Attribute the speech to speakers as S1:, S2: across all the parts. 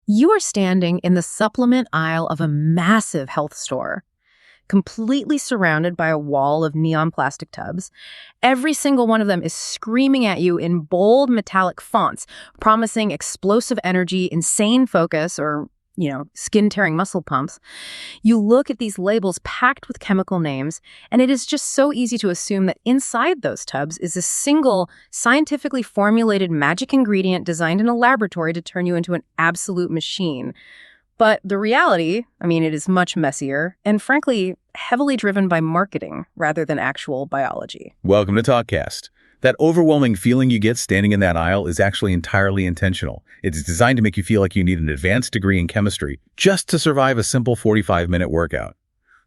S1: You are standing in the supplement aisle of a massive health store, completely surrounded by a wall of neon plastic tubs. Every single one of them is screaming at you in bold metallic fonts, promising explosive energy, insane focus, or, skin-tearing muscle pumps. You look at these labels packed with chemical names, and it is just so easy to assume that inside those tubs is a single, scientifically formulated magic ingredient designed in a laboratory to turn you into an absolute machine. But the reality, it is much messier and, frankly, heavily driven by marketing rather than actual biology.
S2: Welcome to TalkKast. That overwhelming feeling you get standing in that aisle is actually entirely intentional. It's designed to make you feel like you need an advanced degree in chemistry just to survive a simple 45-minute workout.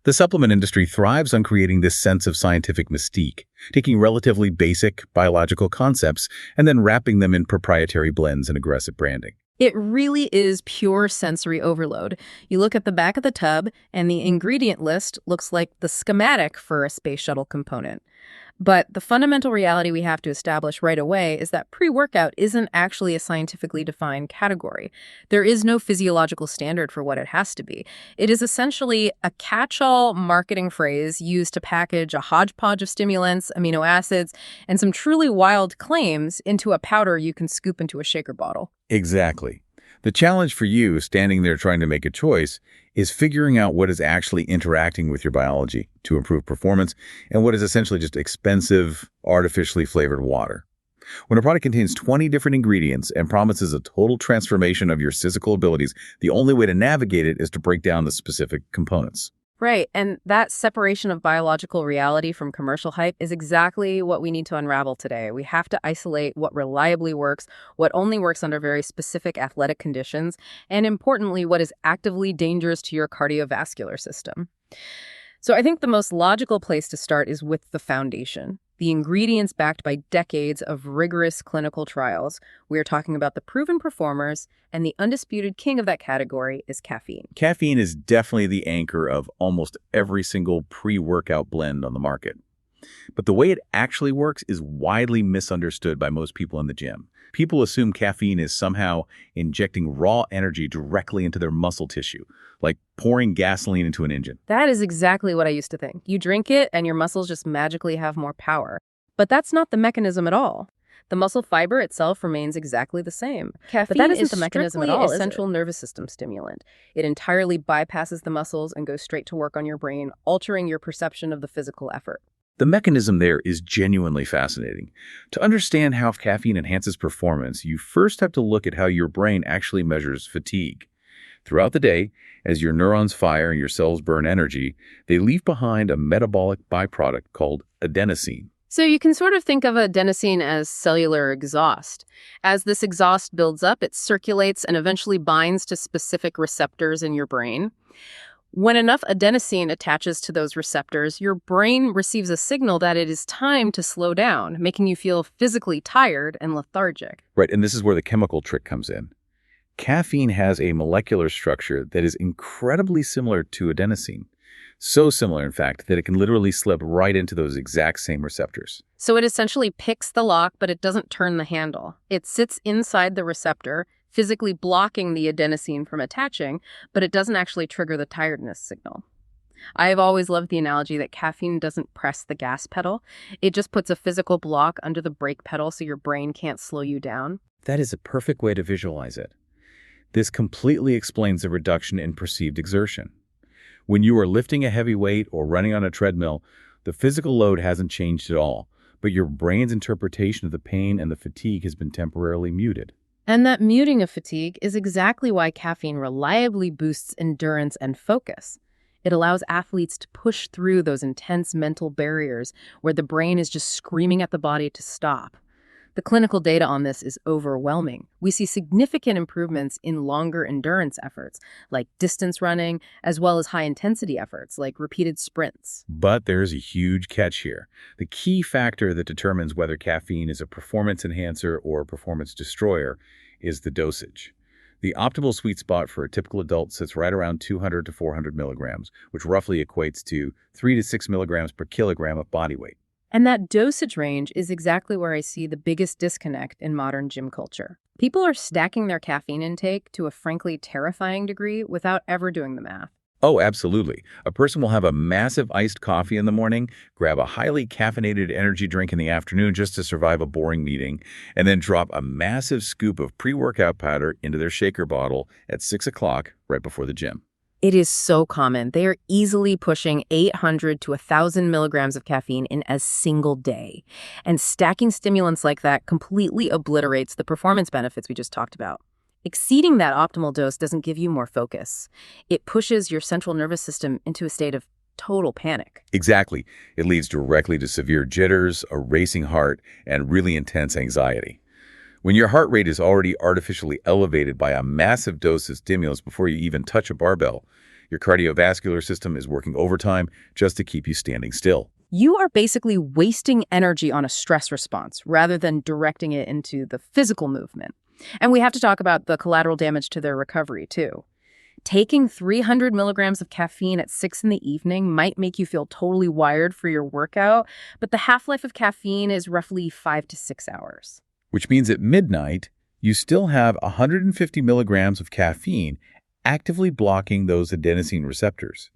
S2: The supplement industry thrives on creating this sense of scientific mystique, taking relatively basic biological concepts and then wrapping them in proprietary blends and aggressive branding.
S1: It really is pure sensory overload. You look at the back of the tub, and the ingredient list looks like the schematic for a space shuttle component. But the fundamental reality we have to establish right away is that pre-workout isn't actually a scientifically defined category. There is no physiological standard for what it has to be. It is essentially a catch-all marketing phrase used to package a hodgepodge of stimulants, amino acids, and some truly wild claims into a powder you can scoop into a shaker bottle.
S2: Exactly. The challenge for you, standing there trying to make a choice, is figuring out what is actually interacting with your biology to improve performance and what is essentially just expensive, artificially flavored water. When a product contains 20 different ingredients and promises a total transformation of your physical abilities, the only way to navigate it is to break down the specific components.
S1: Right, and that separation of biological reality from commercial hype is exactly what we need to unravel today. We have to isolate what reliably works, what only works under very specific athletic conditions, and importantly, what is actively dangerous to your cardiovascular system. So I think the most logical place to start is with the foundation, the ingredients backed by decades of rigorous clinical trials. We are talking about the proven performers, and the undisputed king of that category is caffeine.
S2: Caffeine is definitely the anchor of almost every single pre-workout blend on the market. But the way it actually works is widely misunderstood by most people in the gym. People assume caffeine is somehow injecting raw energy directly into their muscle tissue, like pouring gasoline into an engine.
S1: That is exactly what I used to think. You drink it and your muscles just magically have more power. But that's not the mechanism at all. The muscle fiber itself remains exactly the same. But that isn't the mechanism at all, a central nervous system stimulant. It entirely bypasses the muscles and goes straight to work on your brain, altering your perception of the physical effort.
S2: The mechanism there is genuinely fascinating. To understand how caffeine enhances performance, you first have to look at how your brain actually measures fatigue. Throughout the day, as your neurons fire and your cells burn energy, they leave behind a metabolic byproduct called adenosine.
S1: So you can sort of think of adenosine as cellular exhaust. As this exhaust builds up, it circulates and eventually binds to specific receptors in your brain. When enough adenosine attaches to those receptors, your brain receives a signal that it is time to slow down, making you feel physically tired and lethargic.
S2: Right, and this is where the chemical trick comes in. Caffeine has a molecular structure that is incredibly similar to adenosine. So similar, in fact, that it can literally slip right into those exact same receptors.
S1: So it essentially picks the lock, but it doesn't turn the handle. It sits inside the receptor, physically blocking the adenosine from attaching, but it doesn't actually trigger the tiredness signal. I've always loved the analogy that caffeine doesn't press the gas pedal. It just puts a physical block under the brake pedal so your brain can't slow you down.
S2: That is a perfect way to visualize it. This completely explains the reduction in perceived exertion. When you are lifting a heavy weight or running on a treadmill, the physical load hasn't changed at all, but your brain's interpretation of the pain and the fatigue has been temporarily muted.
S1: And that muting of fatigue is exactly why caffeine reliably boosts endurance and focus. It allows athletes to push through those intense mental barriers where the brain is just screaming at the body to stop. The clinical data on this is overwhelming. We see significant improvements in longer endurance efforts, like distance running, as well as high-intensity efforts, like repeated sprints.
S2: But there's a huge catch here. The key factor that determines whether caffeine is a performance enhancer or a performance destroyer is the dosage. The optimal sweet spot for a typical adult sits right around 200 to 400 milligrams, which roughly equates to 3 to 6 milligrams per kilogram of body weight.
S1: And that dosage range is exactly where I see the biggest disconnect in modern gym culture. People are stacking their caffeine intake to a frankly terrifying degree without ever doing the math.
S2: Oh, absolutely. A person will have a massive iced coffee in the morning, grab a highly caffeinated energy drink in the afternoon just to survive a boring meeting, and then drop a massive scoop of pre-workout powder into their shaker bottle at 6 o'clock right before the gym.
S1: It is so common. They are easily pushing 800 to 1,000 milligrams of caffeine in a single day. And stacking stimulants like that completely obliterates the performance benefits we just talked about. Exceeding that optimal dose doesn't give you more focus. It pushes your central nervous system into a state of total panic.
S2: Exactly. It leads directly to severe jitters, a racing heart, and really intense anxiety. When your heart rate is already artificially elevated by a massive dose of stimulants before you even touch a barbell, your cardiovascular system is working overtime just to keep you standing still.
S1: You are basically wasting energy on a stress response rather than directing it into the physical movement. And we have to talk about the collateral damage to their recovery, too. Taking 300 milligrams of caffeine at 6 in the evening might make you feel totally wired for your workout, but the half-life of caffeine is roughly 5 to 6 hours.
S2: Which means at midnight, you still have 150 milligrams of caffeine actively blocking those adenosine receptors.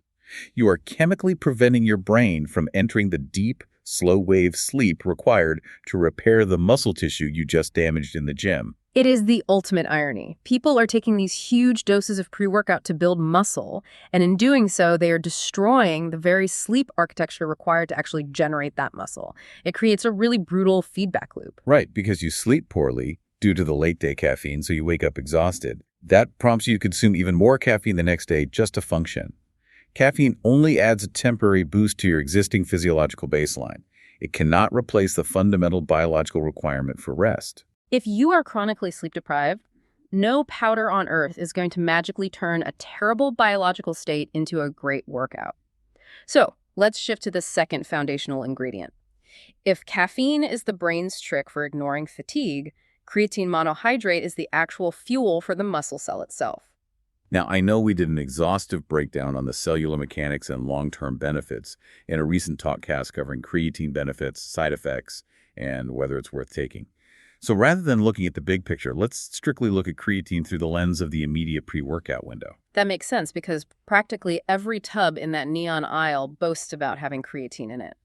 S2: You are chemically preventing your brain from entering the deep, slow-wave sleep required to repair the muscle tissue you just damaged in the gym.
S1: It is the ultimate irony. People are taking these huge doses of pre-workout to build muscle, and in doing so, they are destroying the very sleep architecture required to actually generate that muscle. It creates a really brutal feedback loop.
S2: Right, because you sleep poorly due to the late-day caffeine, so you wake up exhausted. That prompts you to consume even more caffeine the next day just to function. Caffeine only adds a temporary boost to your existing physiological baseline. It cannot replace the fundamental biological requirement for rest.
S1: If you are chronically sleep-deprived, no powder on earth is going to magically turn a terrible biological state into a great workout. So, let's shift to the second foundational ingredient. If caffeine is the brain's trick for ignoring fatigue, creatine monohydrate is the actual fuel for the muscle cell itself.
S2: Now, I know we did an exhaustive breakdown on the cellular mechanics and long-term benefits in a recent TalkKast covering creatine benefits, side effects, and whether it's worth taking. So rather than looking at the big picture, let's strictly look at creatine through the lens of the immediate pre-workout window.
S1: That makes sense because practically every tub in that neon aisle boasts about having creatine in it.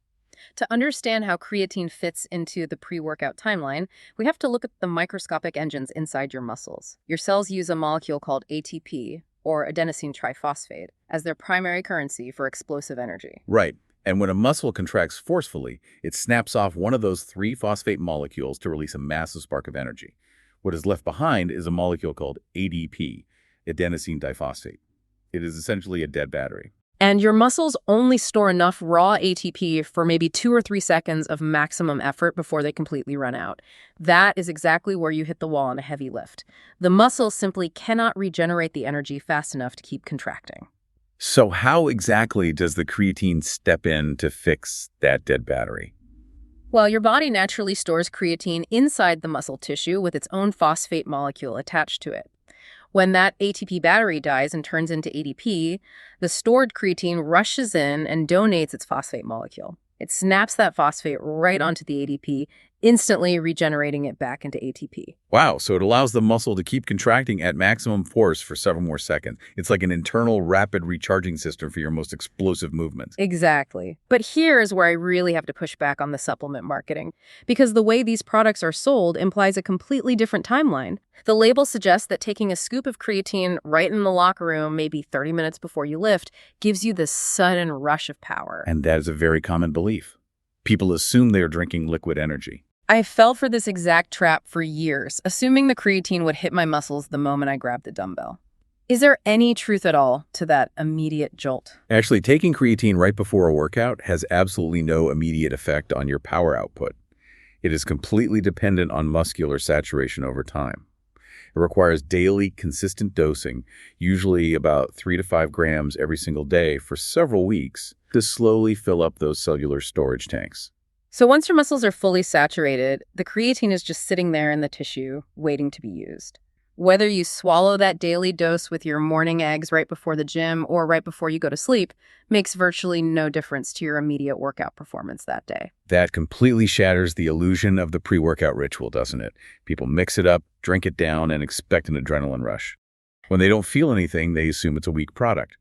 S1: To understand how creatine fits into the pre-workout timeline, we have to look at the microscopic engines inside your muscles. Your cells use a molecule called ATP, or adenosine triphosphate, as their primary currency for explosive energy.
S2: Right. And when a muscle contracts forcefully, it snaps off one of those 3 phosphate molecules to release a massive spark of energy. What is left behind is a molecule called ADP, adenosine diphosphate. It is essentially a dead battery.
S1: And your muscles only store enough raw ATP for maybe 2 or 3 seconds of maximum effort before they completely run out. That is exactly where you hit the wall on a heavy lift. The muscle simply cannot regenerate the energy fast enough to keep contracting.
S2: So how exactly does the creatine step in to fix that dead battery?
S1: Well, your body naturally stores creatine inside the muscle tissue with its own phosphate molecule attached to it. When that ATP battery dies and turns into ADP, the stored creatine rushes in and donates its phosphate molecule. It snaps that phosphate right onto the ADP, instantly regenerating it back into ATP.
S2: Wow, so it allows the muscle to keep contracting at maximum force for several more seconds. It's like an internal rapid recharging system for your most explosive movements.
S1: Exactly. But here is where I really have to push back on the supplement marketing, because the way these products are sold implies a completely different timeline. The label suggests that taking a scoop of creatine right in the locker room, maybe 30 minutes before you lift, gives you this sudden rush of power.
S2: And that is a very common belief. People assume they are drinking liquid energy.
S1: I fell for this exact trap for years, assuming the creatine would hit my muscles the moment I grabbed the dumbbell. Is there any truth at all to that immediate jolt?
S2: Actually, taking creatine right before a workout has absolutely no immediate effect on your power output. It is completely dependent on muscular saturation over time. It requires daily, consistent dosing, usually about 3 to 5 grams every single day for several weeks, to slowly fill up those cellular storage tanks.
S1: So once your muscles are fully saturated, the creatine is just sitting there in the tissue, waiting to be used. Whether you swallow that daily dose with your morning eggs right before the gym or right before you go to sleep makes virtually no difference to your immediate workout performance that day.
S2: That completely shatters the illusion of the pre-workout ritual, doesn't it? People mix it up, drink it down, and expect an adrenaline rush. When they don't feel anything, they assume it's a weak product.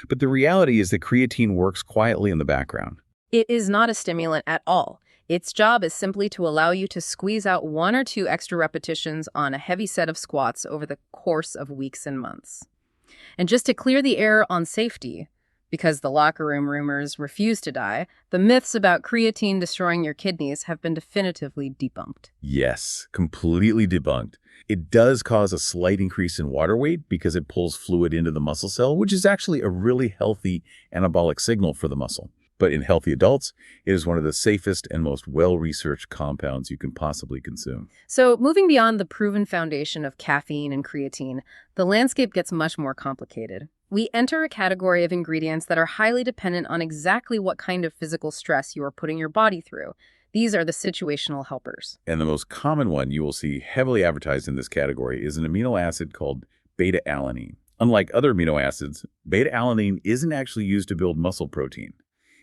S2: But the reality is that creatine works quietly in the background.
S1: It is not a stimulant at all. Its job is simply to allow you to squeeze out 1 or 2 extra repetitions on a heavy set of squats over the course of weeks and months. And just to clear the air on safety, because the locker room rumors refuse to die, the myths about creatine destroying your kidneys have been definitively debunked.
S2: Yes, completely debunked. It does cause a slight increase in water weight because it pulls fluid into the muscle cell, which is actually a really healthy anabolic signal for the muscle. But in healthy adults, it is one of the safest and most well-researched compounds you can possibly consume.
S1: So moving beyond the proven foundation of caffeine and creatine, the landscape gets much more complicated. We enter a category of ingredients that are highly dependent on exactly what kind of physical stress you are putting your body through. These are the situational helpers.
S2: And the most common one you will see heavily advertised in this category is an amino acid called beta-alanine. Unlike other amino acids, beta-alanine isn't actually used to build muscle protein.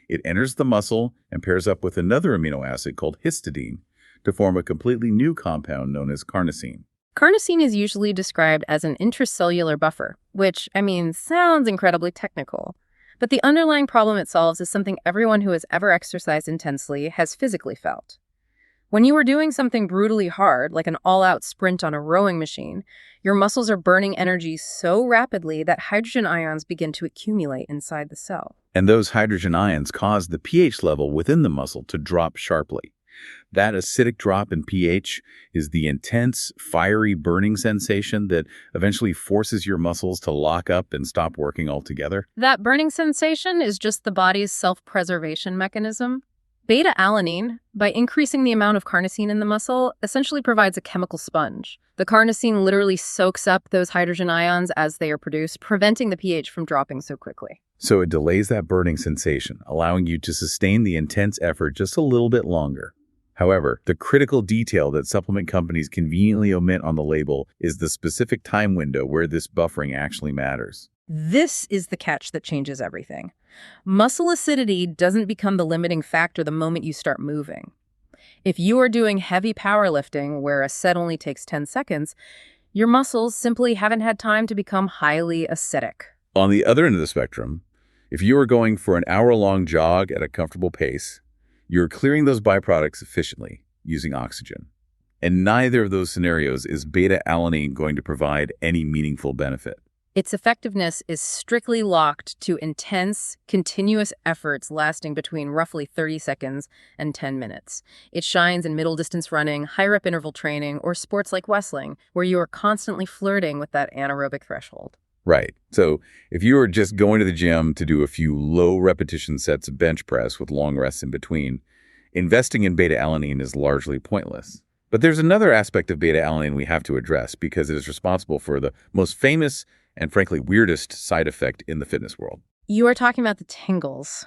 S2: It enters the muscle and pairs up with another amino acid called histidine to form a completely new compound known as carnosine.
S1: Carnosine is usually described as an intracellular buffer, which, sounds incredibly technical. But the underlying problem it solves is something everyone who has ever exercised intensely has physically felt. When you are doing something brutally hard, like an all-out sprint on a rowing machine, your muscles are burning energy so rapidly that hydrogen ions begin to accumulate inside the cell.
S2: And those hydrogen ions cause the pH level within the muscle to drop sharply. That acidic drop in pH is the intense, fiery burning sensation that eventually forces your muscles to lock up and stop working altogether.
S1: That burning sensation is just the body's self-preservation mechanism. Beta-alanine, by increasing the amount of carnosine in the muscle, essentially provides a chemical sponge. The carnosine literally soaks up those hydrogen ions as they are produced, preventing the pH from dropping so quickly.
S2: So it delays that burning sensation, allowing you to sustain the intense effort just a little bit longer. However, the critical detail that supplement companies conveniently omit on the label is the specific time window where this buffering actually matters.
S1: This is the catch that changes everything. Muscle acidity doesn't become the limiting factor the moment you start moving. If you are doing heavy powerlifting where a set only takes 10 seconds, your muscles simply haven't had time to become highly acidic.
S2: On the other end of the spectrum, if you are going for an hour-long jog at a comfortable pace, you're clearing those byproducts efficiently using oxygen. And neither of those scenarios is beta-alanine going to provide any meaningful benefit.
S1: Its effectiveness is strictly locked to intense, continuous efforts lasting between roughly 30 seconds and 10 minutes. It shines in middle-distance running, high-rep interval training, or sports like wrestling, where you are constantly flirting with that anaerobic threshold.
S2: Right. So if you are just going to the gym to do a few low-repetition sets of bench press with long rests in between, investing in beta-alanine is largely pointless. But there's another aspect of beta-alanine we have to address because it is responsible for the most famous and frankly weirdest side effect in the fitness world.
S1: You are talking about the tingles.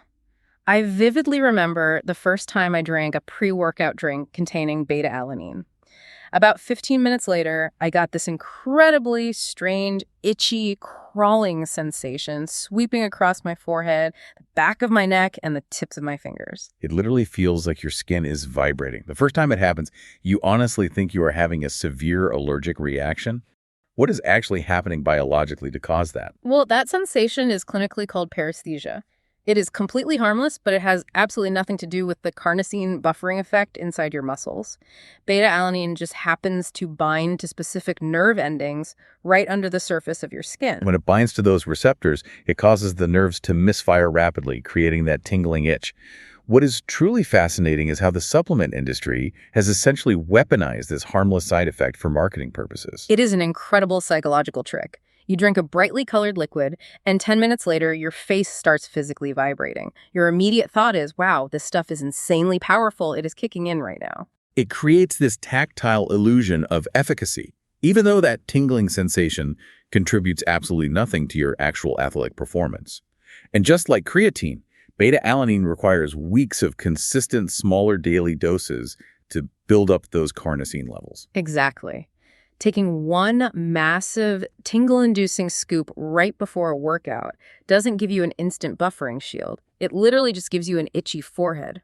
S1: I vividly remember the first time I drank a pre-workout drink containing beta-alanine. About 15 minutes later, I got this incredibly strange, itchy, crawling sensation sweeping across my forehead, the back of my neck, and the tips of my fingers.
S2: It literally feels like your skin is vibrating. The first time it happens, you honestly think you are having a severe allergic reaction. What is actually happening biologically to cause that?
S1: Well, that sensation is clinically called paresthesia. It is completely harmless, but it has absolutely nothing to do with the carnosine buffering effect inside your muscles. Beta-alanine just happens to bind to specific nerve endings right under the surface of your skin.
S2: When it binds to those receptors, it causes the nerves to misfire rapidly, creating that tingling itch. What is truly fascinating is how the supplement industry has essentially weaponized this harmless side effect for marketing purposes.
S1: It is an incredible psychological trick. You drink a brightly colored liquid, and 10 minutes later, your face starts physically vibrating. Your immediate thought is, wow, this stuff is insanely powerful. It is kicking in right now.
S2: It creates this tactile illusion of efficacy, even though that tingling sensation contributes absolutely nothing to your actual athletic performance. And just like creatine, beta-alanine requires weeks of consistent, smaller daily doses to build up those carnosine levels.
S1: Exactly. Taking one massive tingle-inducing scoop right before a workout doesn't give you an instant buffering shield. It literally just gives you an itchy forehead.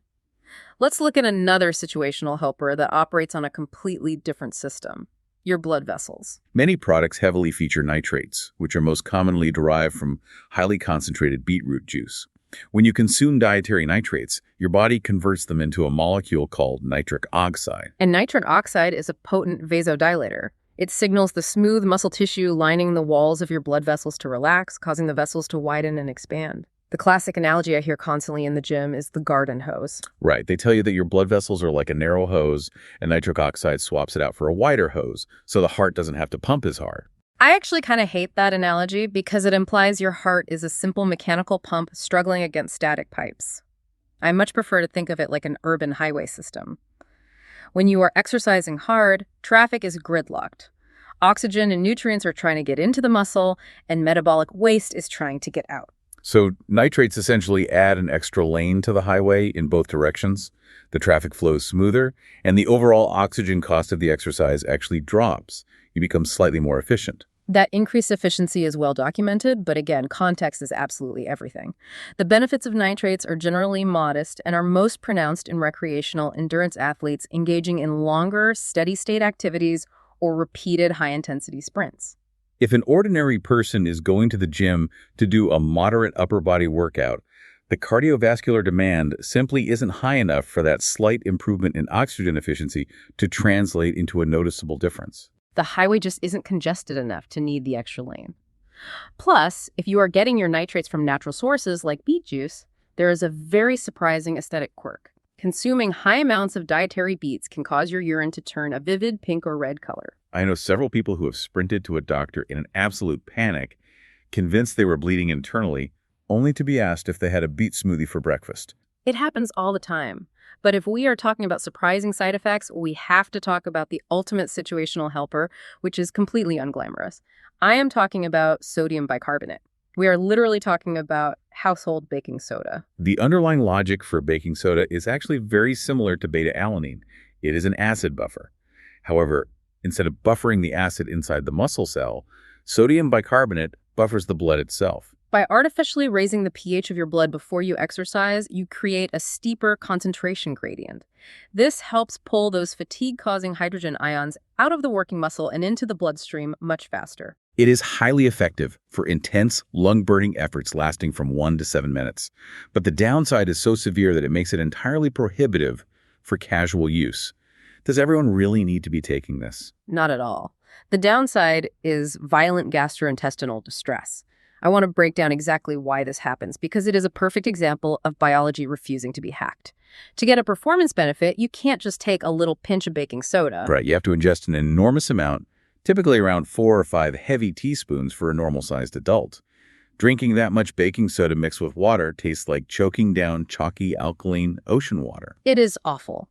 S1: Let's look at another situational helper that operates on a completely different system: your blood vessels.
S2: Many products heavily feature nitrates, which are most commonly derived from highly concentrated beetroot juice. When you consume dietary nitrates, your body converts them into a molecule called nitric oxide.
S1: And nitric oxide is a potent vasodilator. It signals the smooth muscle tissue lining the walls of your blood vessels to relax, causing the vessels to widen and expand. The classic analogy I hear constantly in the gym is the garden hose.
S2: Right. They tell you that your blood vessels are like a narrow hose, and nitric oxide swaps it out for a wider hose, so the heart doesn't have to pump as hard.
S1: I actually kind of hate that analogy because it implies your heart is a simple mechanical pump struggling against static pipes. I much prefer to think of it like an urban highway system. When you are exercising hard, traffic is gridlocked. Oxygen and nutrients are trying to get into the muscle, and metabolic waste is trying to get out.
S2: So nitrates essentially add an extra lane to the highway in both directions. The traffic flows smoother, and the overall oxygen cost of the exercise actually drops. You become slightly more efficient.
S1: That increased efficiency is well documented, but again, context is absolutely everything. The benefits of nitrates are generally modest and are most pronounced in recreational endurance athletes engaging in longer, steady-state activities or repeated high-intensity sprints.
S2: If an ordinary person is going to the gym to do a moderate upper body workout, the cardiovascular demand simply isn't high enough for that slight improvement in oxygen efficiency to translate into a noticeable difference.
S1: The highway just isn't congested enough to need the extra lane. Plus, if you are getting your nitrates from natural sources like beet juice, there is a very surprising aesthetic quirk. Consuming high amounts of dietary beets can cause your urine to turn a vivid pink or red color.
S2: I know several people who have sprinted to a doctor in an absolute panic, convinced they were bleeding internally, only to be asked if they had a beet smoothie for breakfast.
S1: It happens all the time. But if we are talking about surprising side effects, we have to talk about the ultimate situational helper, which is completely unglamorous. I am talking about sodium bicarbonate. We are literally talking about household baking soda.
S2: The underlying logic for baking soda is actually very similar to beta-alanine. It is an acid buffer. However, instead of buffering the acid inside the muscle cell, sodium bicarbonate buffers the blood itself.
S1: By artificially raising the pH of your blood before you exercise, you create a steeper concentration gradient. This helps pull those fatigue-causing hydrogen ions out of the working muscle and into the bloodstream much faster.
S2: It is highly effective for intense, lung-burning efforts lasting from 1 to 7 minutes. But the downside is so severe that it makes it entirely prohibitive for casual use. Does everyone really need to be taking this?
S1: Not at all. The downside is violent gastrointestinal distress. I want to break down exactly why this happens because it is a perfect example of biology refusing to be hacked. To get a performance benefit, you can't just take a little pinch of baking soda.
S2: Right, you have to ingest an enormous amount, typically around 4 or 5 heavy teaspoons for a normal-sized adult. Drinking that much baking soda mixed with water tastes like choking down chalky alkaline ocean water.
S1: It is awful.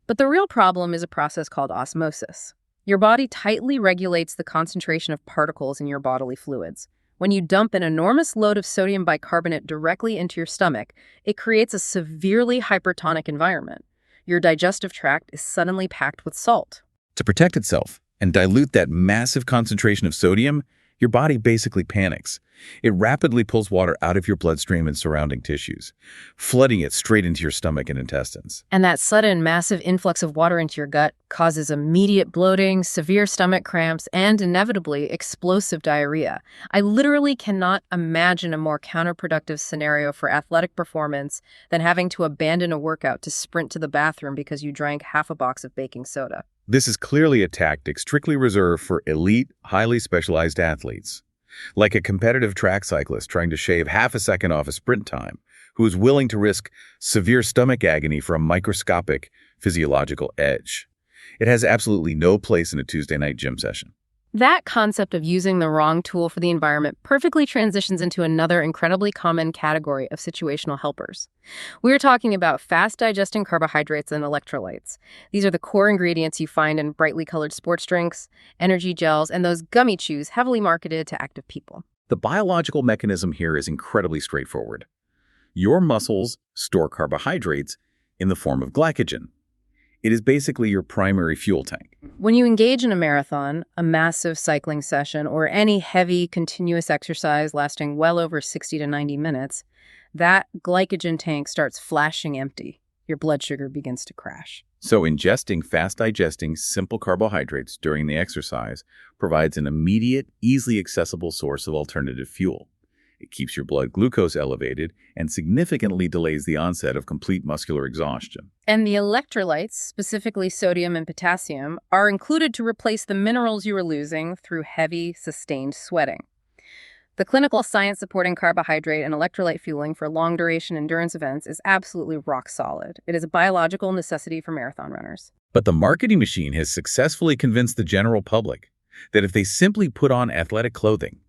S1: But the real problem is a process called osmosis. Your body tightly regulates the concentration of particles in your bodily fluids. When you dump an enormous load of sodium bicarbonate directly into your stomach, it creates a severely hypertonic environment. Your digestive tract is suddenly packed with salt.
S2: To protect itself and dilute that massive concentration of sodium, your body basically panics. It rapidly pulls water out of your bloodstream and surrounding tissues, flooding it straight into your stomach and intestines.
S1: And that sudden, massive influx of water into your gut causes immediate bloating, severe stomach cramps, and inevitably explosive diarrhea. I literally cannot imagine a more counterproductive scenario for athletic performance than having to abandon a workout to sprint to the bathroom because you drank half a box of baking soda.
S2: This is clearly a tactic strictly reserved for elite, highly specialized athletes. Like a competitive track cyclist trying to shave half a second off a sprint time, who is willing to risk severe stomach agony for a microscopic physiological edge. It has absolutely no place in a Tuesday night gym session.
S1: That concept of using the wrong tool for the environment perfectly transitions into another incredibly common category of situational helpers. We're talking about fast-digesting carbohydrates and electrolytes. These are the core ingredients you find in brightly colored sports drinks, energy gels, and those gummy chews heavily marketed to active people.
S2: The biological mechanism here is incredibly straightforward. Your muscles store carbohydrates in the form of glycogen. It is basically your primary fuel tank.
S1: When you engage in a marathon, a massive cycling session, or any heavy, continuous exercise lasting well over 60 to 90 minutes, that glycogen tank starts flashing empty. Your blood sugar begins to crash.
S2: So ingesting fast-digesting, simple carbohydrates during the exercise provides an immediate, easily accessible source of alternative fuel. It keeps your blood glucose elevated and significantly delays the onset of complete muscular exhaustion.
S1: And the electrolytes, specifically sodium and potassium, are included to replace the minerals you are losing through heavy, sustained sweating. The clinical science supporting carbohydrate and electrolyte fueling for long-duration endurance events is absolutely rock solid. It is a biological necessity for marathon runners.
S2: But the marketing machine has successfully convinced the general public that if they simply put on athletic clothing,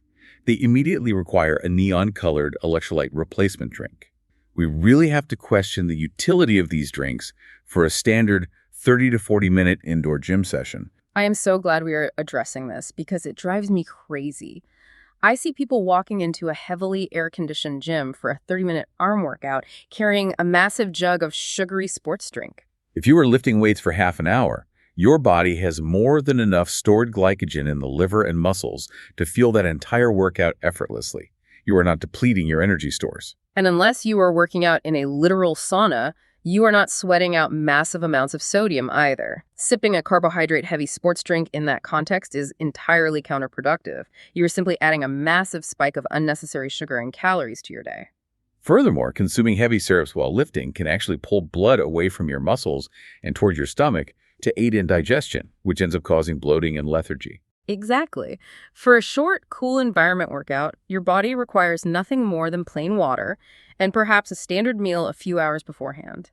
S2: they immediately require a neon-colored electrolyte replacement drink. We really have to question the utility of these drinks for a standard 30 to 40-minute indoor gym session.
S1: I am so glad we are addressing this because it drives me crazy. I see people walking into a heavily air-conditioned gym for a 30-minute arm workout carrying a massive jug of sugary sports drink.
S2: If you are lifting weights for half an hour, your body has more than enough stored glycogen in the liver and muscles to fuel that entire workout effortlessly. You are not depleting your energy stores.
S1: And unless you are working out in a literal sauna, you are not sweating out massive amounts of sodium either. Sipping a carbohydrate-heavy sports drink in that context is entirely counterproductive. You are simply adding a massive spike of unnecessary sugar and calories to your day.
S2: Furthermore, consuming heavy syrups while lifting can actually pull blood away from your muscles and toward your stomach to aid in digestion, which ends up causing bloating and lethargy.
S1: Exactly. For a short, cool environment workout, your body requires nothing more than plain water and perhaps a standard meal a few hours beforehand.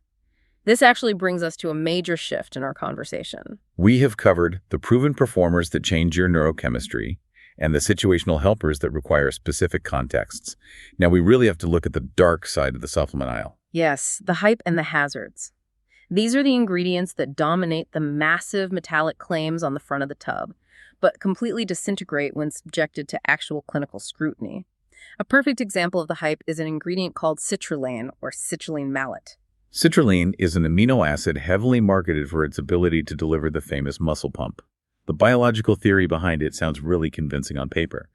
S1: This actually brings us to a major shift in our conversation.
S2: We have covered the proven performers that change your neurochemistry and the situational helpers that require specific contexts. Now we really have to look at the dark side of the supplement aisle.
S1: Yes, the hype and the hazards. These are the ingredients that dominate the massive metallic claims on the front of the tub, but completely disintegrate when subjected to actual clinical scrutiny. A perfect example of the hype is an ingredient called citrulline or citrulline malate.
S2: Citrulline is an amino acid heavily marketed for its ability to deliver the famous muscle pump. The biological theory behind it sounds really convincing on paper.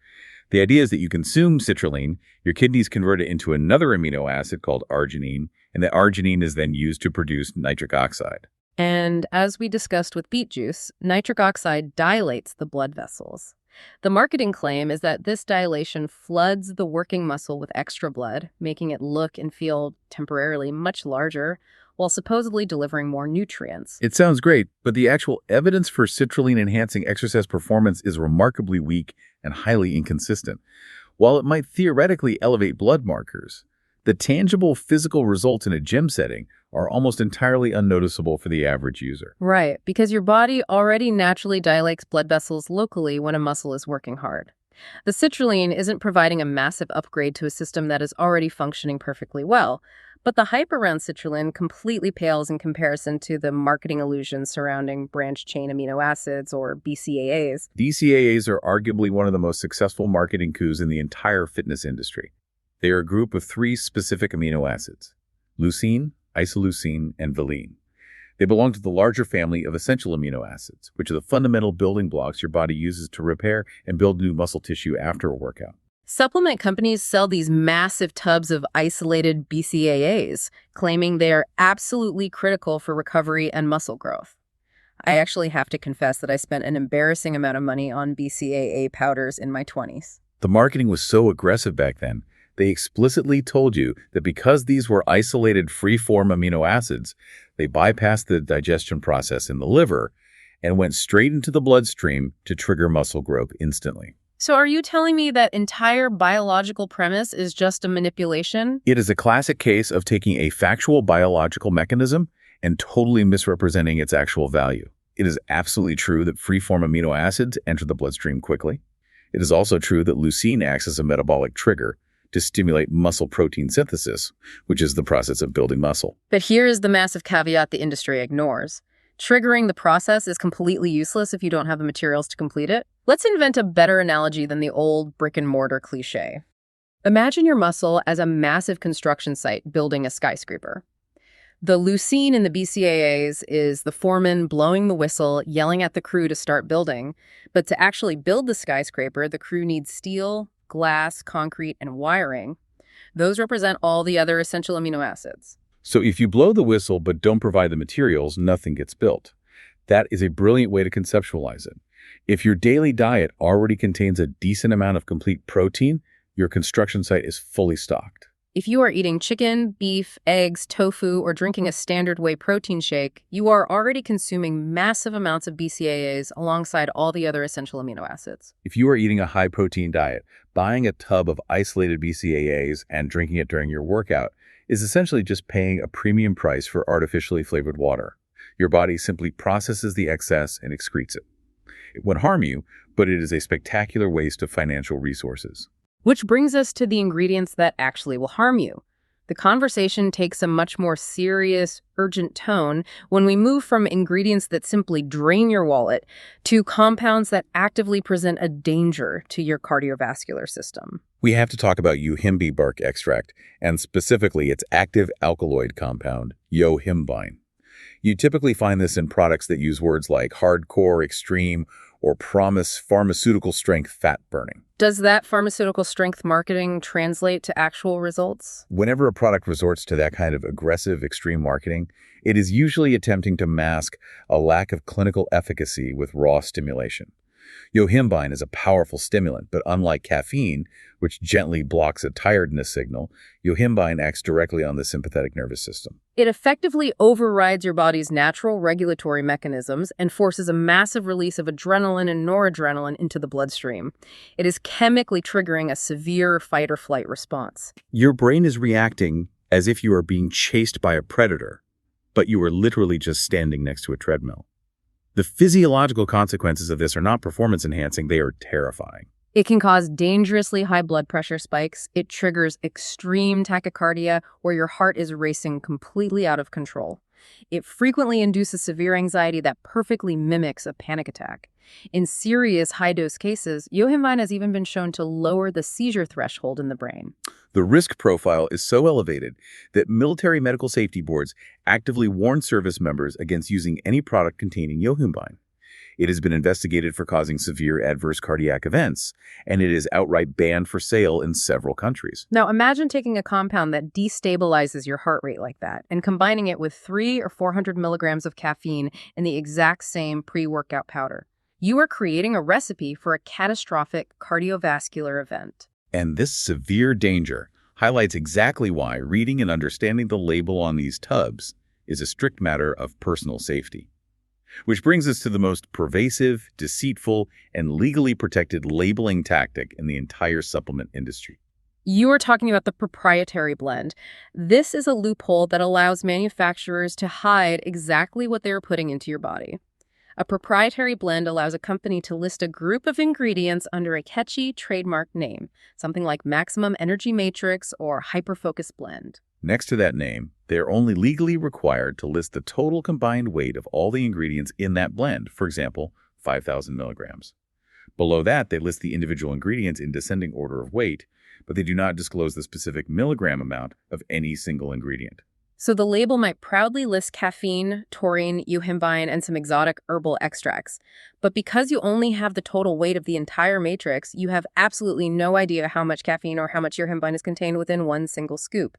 S2: The idea is that you consume citrulline, your kidneys convert it into another amino acid called arginine, and the arginine is then used to produce nitric oxide.
S1: And as we discussed with beet juice, nitric oxide dilates the blood vessels. The marketing claim is that this dilation floods the working muscle with extra blood, making it look and feel temporarily much larger, while supposedly delivering more nutrients.
S2: It sounds great, but the actual evidence for citrulline enhancing exercise performance is remarkably weak and highly inconsistent. While it might theoretically elevate blood markers, the tangible physical results in a gym setting are almost entirely unnoticeable for the average user.
S1: Right, because your body already naturally dilates blood vessels locally when a muscle is working hard. The citrulline isn't providing a massive upgrade to a system that is already functioning perfectly well, but the hype around citrulline completely pales in comparison to the marketing illusions surrounding branched-chain amino acids or BCAAs.
S2: BCAAs are arguably one of the most successful marketing coups in the entire fitness industry. They are a group of 3 specific amino acids: leucine, isoleucine, and valine. They belong to the larger family of essential amino acids, which are the fundamental building blocks your body uses to repair and build new muscle tissue after a workout.
S1: Supplement companies sell these massive tubs of isolated BCAAs, claiming they are absolutely critical for recovery and muscle growth. I actually have to confess that I spent an embarrassing amount of money on BCAA powders in my 20s.
S2: The marketing was so aggressive back then. They explicitly told you that because these were isolated free-form amino acids, they bypassed the digestion process in the liver and went straight into the bloodstream to trigger muscle growth instantly.
S1: So are you telling me that entire biological premise is just a manipulation?
S2: It is a classic case of taking a factual biological mechanism and totally misrepresenting its actual value. It is absolutely true that free-form amino acids enter the bloodstream quickly. It is also true that leucine acts as a metabolic trigger to stimulate muscle protein synthesis, which is the process of building muscle.
S1: But here is the massive caveat the industry ignores. Triggering the process is completely useless if you don't have the materials to complete it. Let's invent a better analogy than the old brick-and-mortar cliché. Imagine your muscle as a massive construction site building a skyscraper. The leucine in the BCAAs is the foreman blowing the whistle, yelling at the crew to start building. But to actually build the skyscraper, the crew needs steel, glass, concrete, and wiring. Those represent all the other essential amino acids.
S2: So if you blow the whistle but don't provide the materials, nothing gets built. That is a brilliant way to conceptualize it. If your daily diet already contains a decent amount of complete protein, your construction site is fully stocked.
S1: If you are eating chicken, beef, eggs, tofu, or drinking a standard whey protein shake, you are already consuming massive amounts of BCAAs alongside all the other essential amino acids.
S2: If you are eating a high-protein diet, buying a tub of isolated BCAAs and drinking it during your workout is essentially just paying a premium price for artificially flavored water. Your body simply processes the excess and excretes it. It won't harm you, but it is a spectacular waste of financial resources.
S1: Which brings us to the ingredients that actually will harm you. The conversation takes a much more serious, urgent tone when we move from ingredients that simply drain your wallet to compounds that actively present a danger to your cardiovascular system.
S2: We have to talk about Yohimbine bark extract, and specifically its active alkaloid compound, Yohimbine. You typically find this in products that use words like hardcore, extreme, or promise pharmaceutical strength fat burning.
S1: Does that pharmaceutical strength marketing translate to actual results?
S2: Whenever a product resorts to that kind of aggressive, extreme marketing, it is usually attempting to mask a lack of clinical efficacy with raw stimulation. Yohimbine is a powerful stimulant, but unlike caffeine, which gently blocks a tiredness signal, Yohimbine acts directly on the sympathetic nervous system.
S1: It effectively overrides your body's natural regulatory mechanisms and forces a massive release of adrenaline and noradrenaline into the bloodstream. It is chemically triggering a severe fight-or-flight response.
S2: Your brain is reacting as if you are being chased by a predator, but you are literally just standing next to a treadmill. The physiological consequences of this are not performance-enhancing, they are terrifying.
S1: It can cause dangerously high blood pressure spikes. It triggers extreme tachycardia, where your heart is racing completely out of control. It frequently induces severe anxiety that perfectly mimics a panic attack. In serious high-dose cases, Yohimbine has even been shown to lower the seizure threshold in the brain.
S2: The risk profile is so elevated that military medical safety boards actively warn service members against using any product containing Yohimbine. It has been investigated for causing severe adverse cardiac events, and it is outright banned for sale in several countries.
S1: Now, imagine taking a compound that destabilizes your heart rate like that and combining it with 300 or 400 milligrams of caffeine in the exact same pre-workout powder. You are creating a recipe for a catastrophic cardiovascular event.
S2: And this severe danger highlights exactly why reading and understanding the label on these tubs is a strict matter of personal safety. Which brings us to the most pervasive, deceitful, and legally protected labeling tactic in the entire supplement industry.
S1: You are talking about the proprietary blend. This is a loophole that allows manufacturers to hide exactly what they're putting into your body. A proprietary blend allows a company to list a group of ingredients under a catchy trademark name, something like Maximum Energy Matrix or Hyperfocus Blend.
S2: Next to that name, they are only legally required to list the total combined weight of all the ingredients in that blend, for example, 5,000 milligrams. Below that, they list the individual ingredients in descending order of weight, but they do not disclose the specific milligram amount of any single ingredient.
S1: So the label might proudly list caffeine, taurine, yohimbine, and some exotic herbal extracts. But because you only have the total weight of the entire matrix, you have absolutely no idea how much caffeine or how much yohimbine is contained within one single scoop.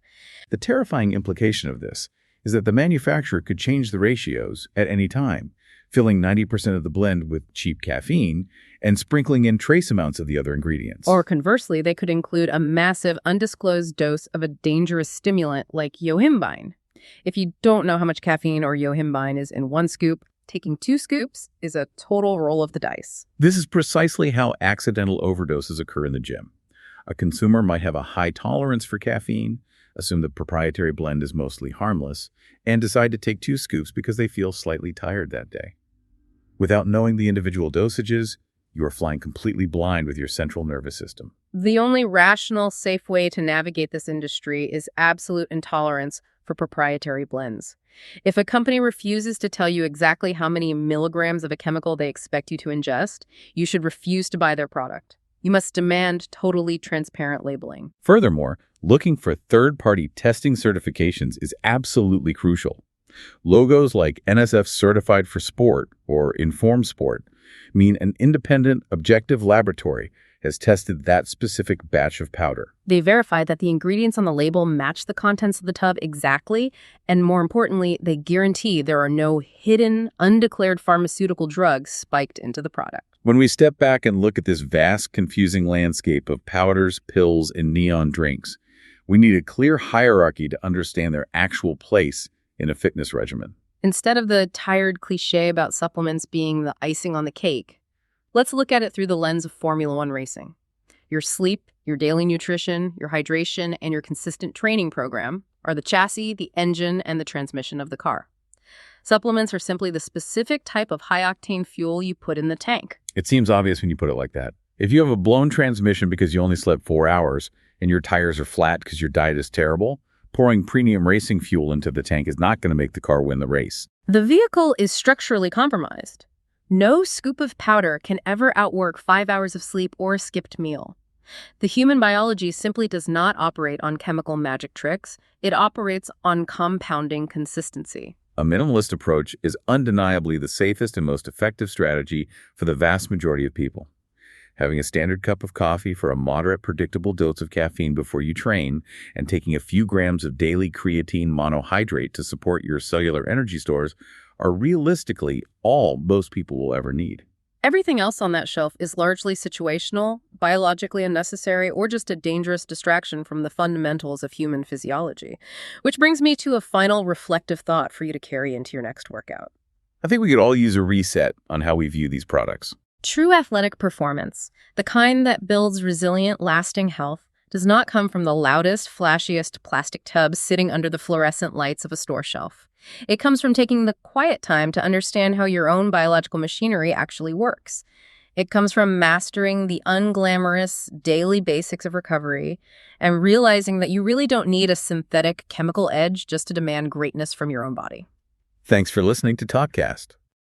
S2: The terrifying implication of this is that the manufacturer could change the ratios at any time, filling 90% of the blend with cheap caffeine and sprinkling in trace amounts of the other ingredients.
S1: Or conversely, they could include a massive undisclosed dose of a dangerous stimulant like yohimbine. If you don't know how much caffeine or yohimbine is in one scoop, taking 2 scoops is a total roll of the dice.
S2: This is precisely how accidental overdoses occur in the gym. A consumer might have a high tolerance for caffeine, assume the proprietary blend is mostly harmless, and decide to take 2 scoops because they feel slightly tired that day. Without knowing the individual dosages, you are flying completely blind with your central nervous system.
S1: The only rational, safe way to navigate this industry is absolute intolerance for proprietary blends. If a company refuses to tell you exactly how many milligrams of a chemical they expect you to ingest, you should refuse to buy their product. You must demand totally transparent labeling.
S2: Furthermore, looking for third-party testing certifications is absolutely crucial. Logos like NSF Certified for Sport or Informed Sport mean an independent, objective laboratory has tested that specific batch of powder.
S1: They verify that the ingredients on the label match the contents of the tub exactly, and more importantly, they guarantee there are no hidden, undeclared pharmaceutical drugs spiked into the product.
S2: When we step back and look at this vast, confusing landscape of powders, pills, and neon drinks, we need a clear hierarchy to understand their actual place in a fitness regimen.
S1: Instead of the tired cliche about supplements being the icing on the cake, let's look at it through the lens of Formula One racing. Your sleep, your daily nutrition, your hydration, and your consistent training program are the chassis, the engine, and the transmission of the car. Supplements are simply the specific type of high-octane fuel you put in the tank.
S2: It seems obvious when you put it like that. If you have a blown transmission because you only slept 4 hours and your tires are flat because your diet is terrible, pouring premium racing fuel into the tank is not going to make the car win the race.
S1: The vehicle is structurally compromised. No scoop of powder can ever outwork 5 hours of sleep or a skipped meal. The human biology simply does not operate on chemical magic tricks. It operates on compounding consistency.
S2: A minimalist approach is undeniably the safest and most effective strategy for the vast majority of people. Having a standard cup of coffee for a moderate, predictable dose of caffeine before you train, and taking a few grams of daily creatine monohydrate to support your cellular energy stores are realistically all most people will ever need.
S1: Everything else on that shelf is largely situational, biologically unnecessary, or just a dangerous distraction from the fundamentals of human physiology. Which brings me to a final reflective thought for you to carry into your next workout.
S2: I think we could all use a reset on how we view these products.
S1: True athletic performance, the kind that builds resilient, lasting health, does not come from the loudest, flashiest plastic tubs sitting under the fluorescent lights of a store shelf. It comes from taking the quiet time to understand how your own biological machinery actually works. It comes from mastering the unglamorous daily basics of recovery and realizing that you really don't need a synthetic chemical edge just to demand greatness from your own body.
S2: Thanks for listening to TalkKast.